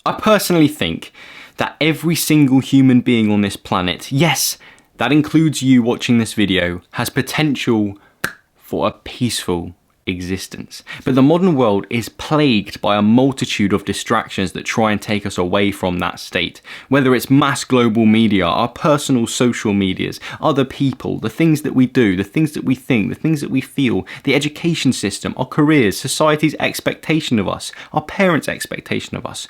I personally think that every single human being on this planet, yes, that includes you watching this video, has potential for a peaceful existence. But the modern world is plagued by a multitude of distractions that try and take us away from that state. Whether it's mass global media, our personal social medias, other people, the things that we do, the things that we think, the things that we feel, the education system, our careers, society's expectation of us, our parents' expectation of us.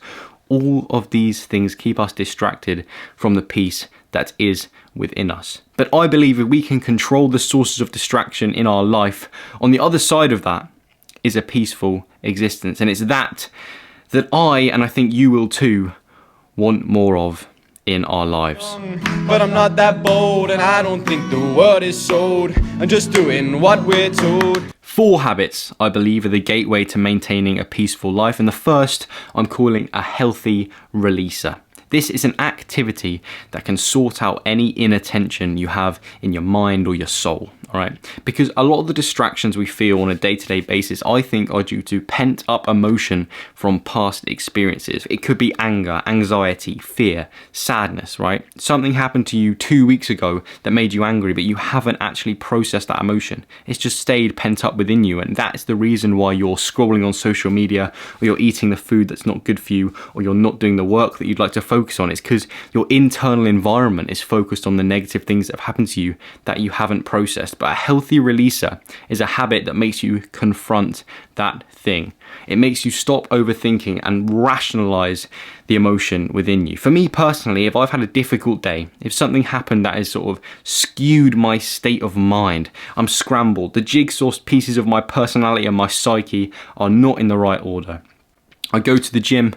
All of these things keep us distracted from the peace that is within us. But I believe if we can control the sources of distraction in our life, on the other side of that is a peaceful existence. And it's that I, and I think you will too, want more of in our lives. But I'm not that bold, and I don't think the word is sold. I'm just doing what we're told. 4 habits, I believe, are the gateway to maintaining a peaceful life. And the first I'm calling a healthy releaser. This is an activity that can sort out any inner tension you have in your mind or your soul, all right? Because a lot of the distractions we feel on a day-to-day basis, I think, are due to pent-up emotion from past experiences. It could be anger, anxiety, fear, sadness, right? Something happened to you 2 weeks ago that made you angry, but you haven't actually processed that emotion. It's just stayed pent up within you, and that's the reason why you're scrolling on social media, or you're eating the food that's not good for you, or you're not doing the work that you'd like to focus on. It's because your internal environment is focused on the negative things that have happened to you that you haven't processed. But a healthy releaser is a habit that makes you confront that thing. It makes you stop overthinking and rationalize the emotion within you. For me personally, if I've had a difficult day, if something happened that has sort of skewed my state of mind, I'm scrambled, the jigsaw pieces of my personality and my psyche are not in the right order, I go to the gym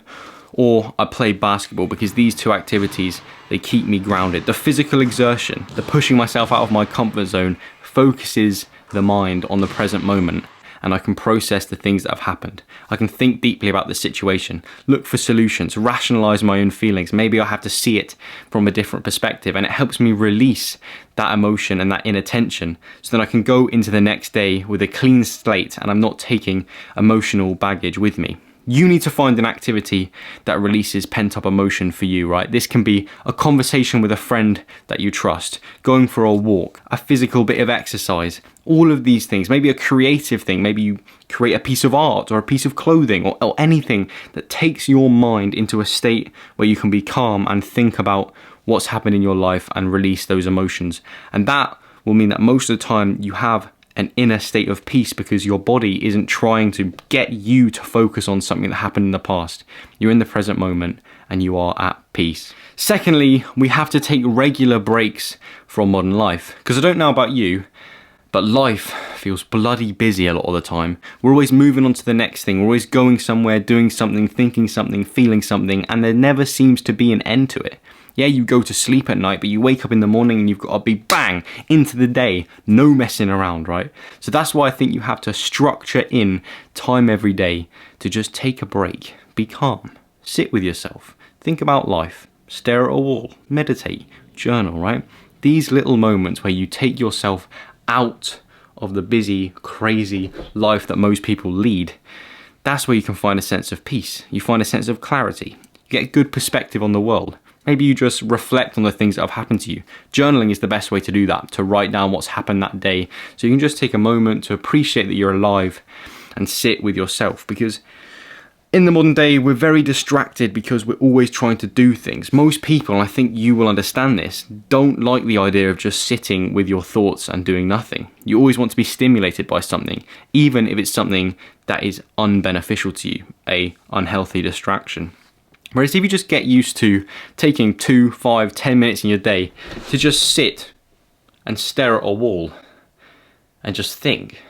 or I play basketball, because these 2 activities, they keep me grounded. The physical exertion, the pushing myself out of my comfort zone, focuses the mind on the present moment, and I can process the things that have happened. I can think deeply about the situation, look for solutions, rationalize my own feelings. Maybe I have to see it from a different perspective, and it helps me release that emotion and that inner tension, so that I can go into the next day with a clean slate and I'm not taking emotional baggage with me. You need to find an activity that releases pent-up emotion for you, right? This can be a conversation with a friend that you trust, going for a walk, a physical bit of exercise, all of these things. Maybe a creative thing, maybe you create a piece of art or a piece of clothing, or anything that takes your mind into a state where you can be calm and think about what's happened in your life and release those emotions. And that will mean that most of the time you have an inner state of peace, because your body isn't trying to get you to focus on something that happened in the past. You're in the present moment and you are at peace. Secondly, we have to take regular breaks from modern life, because I don't know about you, but life feels bloody busy a lot of the time. We're always moving on to the next thing. We're always going somewhere, doing something, thinking something, feeling something, and there never seems to be an end to it. Yeah, you go to sleep at night, but you wake up in the morning and you've got to be bang into the day. No messing around, right? So that's why I think you have to structure in time every day to just take a break, be calm, sit with yourself, think about life, stare at a wall, meditate, journal, right? These little moments where you take yourself out of the busy, crazy life that most people lead, that's where you can find a sense of peace. You find a sense of clarity. You get a good perspective on the world. Maybe you just reflect on the things that have happened to you. Journaling is the best way to do that, to write down what's happened that day. So you can just take a moment to appreciate that you're alive and sit with yourself. Because in the modern day, we're very distracted because we're always trying to do things. Most people, and I think you will understand this, don't like the idea of just sitting with your thoughts and doing nothing. You always want to be stimulated by something, even if it's something that is unbeneficial to you, an unhealthy distraction. Whereas if you just get used to taking 2, 5, 10 minutes in your day to just sit and stare at a wall and just think,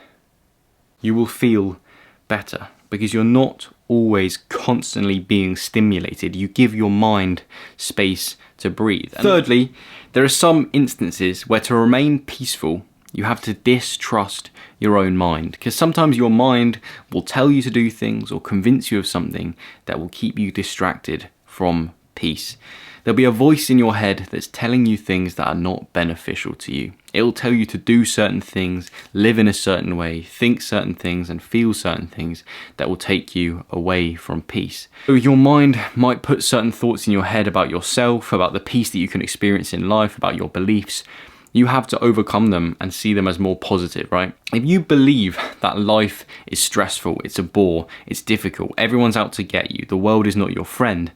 you will feel better, because you're not always constantly being stimulated. You give your mind space to breathe. And thirdly, there are some instances where to remain peaceful, you have to distrust your own mind, because sometimes your mind will tell you to do things or convince you of something that will keep you distracted from peace. There'll be a voice in your head that's telling you things that are not beneficial to you. It'll tell you to do certain things, live in a certain way, think certain things, and feel certain things that will take you away from peace. So your mind might put certain thoughts in your head about yourself, about the peace that you can experience in life, about your beliefs. You have to overcome them and see them as more positive, right? If you believe that life is stressful, it's a bore, it's difficult, everyone's out to get you, the world is not your friend,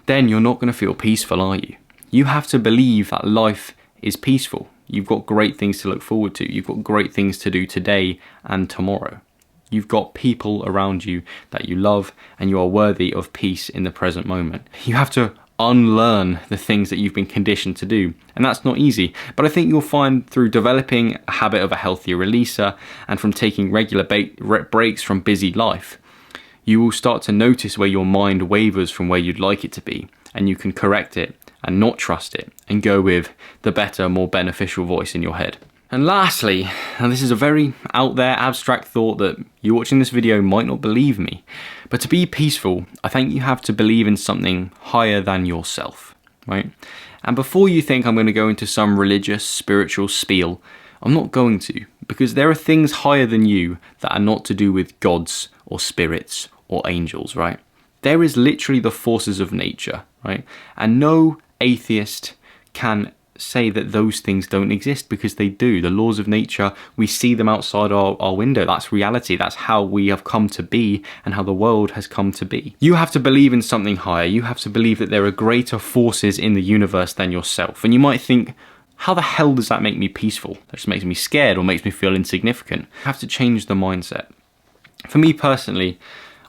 then you're not going to feel peaceful, are you? You have to believe that life is peaceful. You've got great things to look forward to. You've got great things to do today and tomorrow. You've got people around you that you love, and you are worthy of peace in the present moment. You have to unlearn the things that you've been conditioned to do, and that's not easy. But I think you'll find through developing a habit of a healthier releaser and from taking regular breaks from busy life, you will start to notice where your mind wavers from where you'd like it to be, and you can correct it and not trust it and go with the better, more beneficial voice in your head. And lastly, and this is a very out there abstract thought that you watching this video might not believe me, but to be peaceful, I think you have to believe in something higher than yourself, right? And before you think I'm going to go into some religious, spiritual spiel, I'm not going to, because there are things higher than you that are not to do with gods or spirits or angels, right? There is literally the forces of nature, right? And no atheist can say that those things don't exist, because they do. The laws of nature, we see them outside our window. That's reality. That's how we have come to be and how the world has come to be. You have to believe in something higher. You have to believe that there are greater forces in the universe than yourself. And you might think, how the hell does that make me peaceful? That just makes me scared or makes me feel insignificant. You have to change the mindset. For me personally,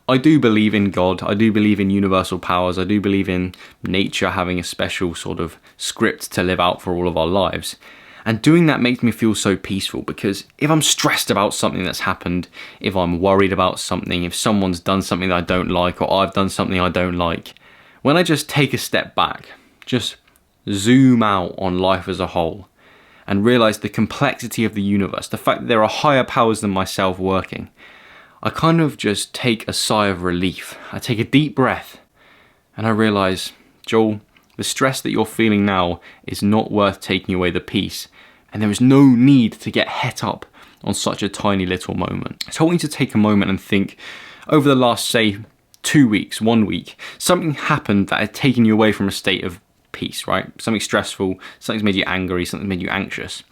I do believe in God, I do believe in universal powers, I do believe in nature having a special sort of script to live out for all of our lives. And doing that makes me feel so peaceful, because if I'm stressed about something that's happened, if I'm worried about something, if someone's done something that I don't like, or I've done something I don't like, when I just take a step back, just zoom out on life as a whole, and realize the complexity of the universe, the fact that there are higher powers than myself working, I kind of just take a sigh of relief. I take a deep breath and I realize, Joel, the stress that you're feeling now is not worth taking away the peace, and there is no need to get het up on such a tiny little moment. So I want you to take a moment and think, over the last, say, 2 weeks, 1 week, something happened that had taken you away from a state of peace, right? Something stressful, something's made you angry, something's made you anxious.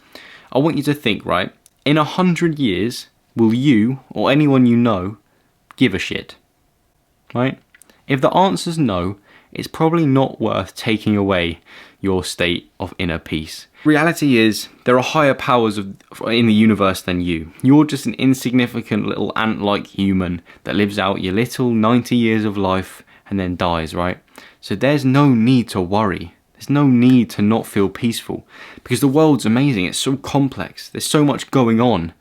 I want you to think, right, in 100 years, will you, or anyone you know, give a shit? Right? If the answer's no, it's probably not worth taking away your state of inner peace. Reality is, there are higher powers in the universe than you. You're just an insignificant little ant-like human that lives out your little 90 years of life and then dies, right? So there's no need to worry. There's no need to not feel peaceful, because the world's amazing. It's so complex. There's so much going on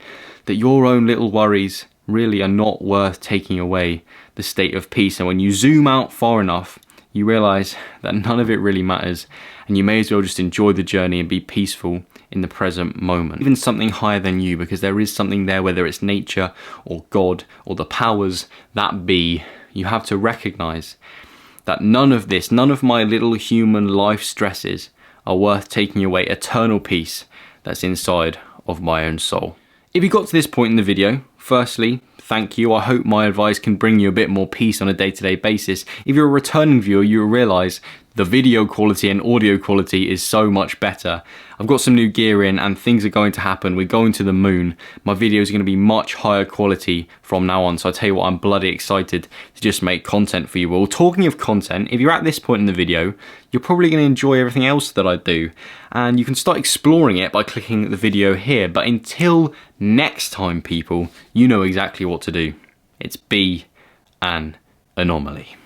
that your own little worries really are not worth taking away the state of peace. And when you zoom out far enough, you realize that none of it really matters, and you may as well just enjoy the journey and be peaceful in the present moment. Even something higher than you, because there is something there, whether it's nature or God or the powers that be, you have to recognize that none of this, none of my little human life stresses are worth taking away eternal peace that's inside of my own soul. If you got to this point in the video, firstly, thank you. I hope my advice can bring you a bit more peace on a day-to-day basis. If you're a returning viewer, you'll realize the video quality and audio quality is so much better. I've got some new gear in and things are going to happen. We're going to the moon. My videos are going to be much higher quality from now on. So I tell you what, I'm bloody excited to just make content for you all. Talking of content, if you're at this point in the video, you're probably going to enjoy everything else that I do. And you can start exploring it by clicking the video here. But until next time, people, you know exactly what to do. It's be an anomaly.